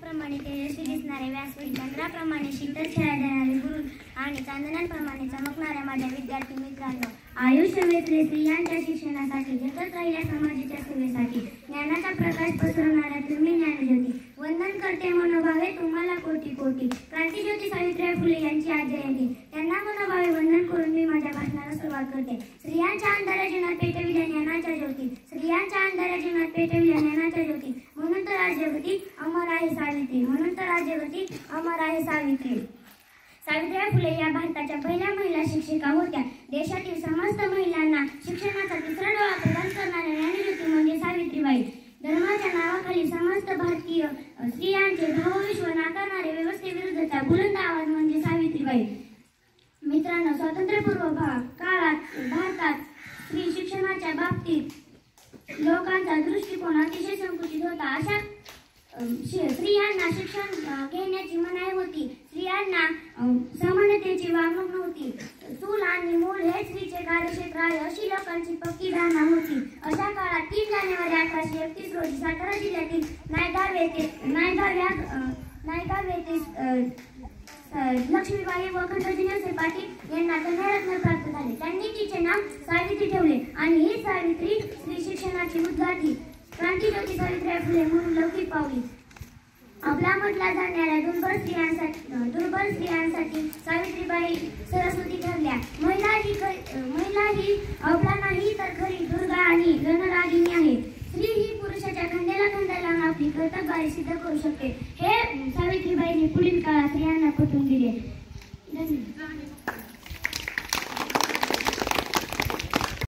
प्रमाणे तेजस्वी दिसणारे व्यासपीठ, चंद्राप्रमाणे शीतल छाया देणारे गुरु आणि चांदण्यांप्रमाणे चमकणाऱ्या माझ्या विद्यार्थी मित्रांनो, आयुष्य वेचले स्त्रियांच्या शिक्षणासाठी, जगत राहिल्या समाजाच्या सेवेसाठी, ज्ञानाचा प्रकाश पसरवणाऱ्या तुम्ही ज्ञानज्योती. वंदन करते मनोभावे तुम्हाला कोटी कोटी. क्रांतिज्योती सावित्रीबाई फुले यांची आज जयंती. त्यांना मनोभावे वंदन करून मी माझ्या भाषणाला सुरुवात करते. स्त्रियांच्या अंधाऱ्या जीवनात पेटविल्या ज्ञानाच्या ज्योती, स्त्रियांच्या अंधाऱ्या जीवनात पेटविल्या ज्ञानाच्या ज्योती. म्हणून तर आज जगती अमर आहे सावित्री, म्हणून तर आज जगती अमर आहे सावित्री. सावित्रीबाई फुले या भारताच्या पहिल्या महिला शिक्षिका होत्या. देशातील समस्त महिलांना शिक्षणाचा तिसरा डोळा प्रदान करणाऱ्या ज्ञानज्योती म्हणजे सावित्रीबाई. धर्माच्या नावाखाली समस्त भारतीय स्त्रियांचे भावविश्व नाकारणारे व्यवस्थेविरुद्धचा बुलंद आवाज म्हणजे सावित्रीबाई. मित्रांनो, स्वातंत्र्यपूर्व काळात भारतात स्त्री शिक्षणाच्या बाबतीत लोकांचा दृष्टिकोन अतिशय संकुचित होता. अशा स्त्रियांना शिक्षण घेण्याची मनाई होती. स्त्रियांना समानतेची वागणूक नव्हती. चूल आणि मूल हे स्त्रीचे कार्यक्षेत्र आहे अशी लोकांची पक्की धारणा होती. अशा काळात 3 जानेवारी 1831 रोजी सातारा जिल्ह्यातील नायगाव येथे लक्ष्मीबाई व खंडोजी नरसी पाटील यांना कन्यारत्न प्राप्त झाले. त्यांनी तिचे नाव सावित्री ठेवले आणि ही सावित्री स्त्री शिक्षणाची उद्गाठी क्रांतिज्योती सावित्रीबाई फुले म्हणून लौकिक पावली. आपला म्हटला जाणाऱ्या दुर्बल स्त्रियांसाठी सावित्रीबाई सरस्वती ठरल्या. महिला ही अबला नाही तर खरी दुर्गा आणि रणरागिणी आहे. स्त्री ही पुरुषाच्या खांद्याला खांदा लावून आपली कर्तव्यभारी सिद्ध करू शकते हे सावित्रीबाईंनी पुढील काळात स्त्रियांना पटवून दिले. धन्यवाद.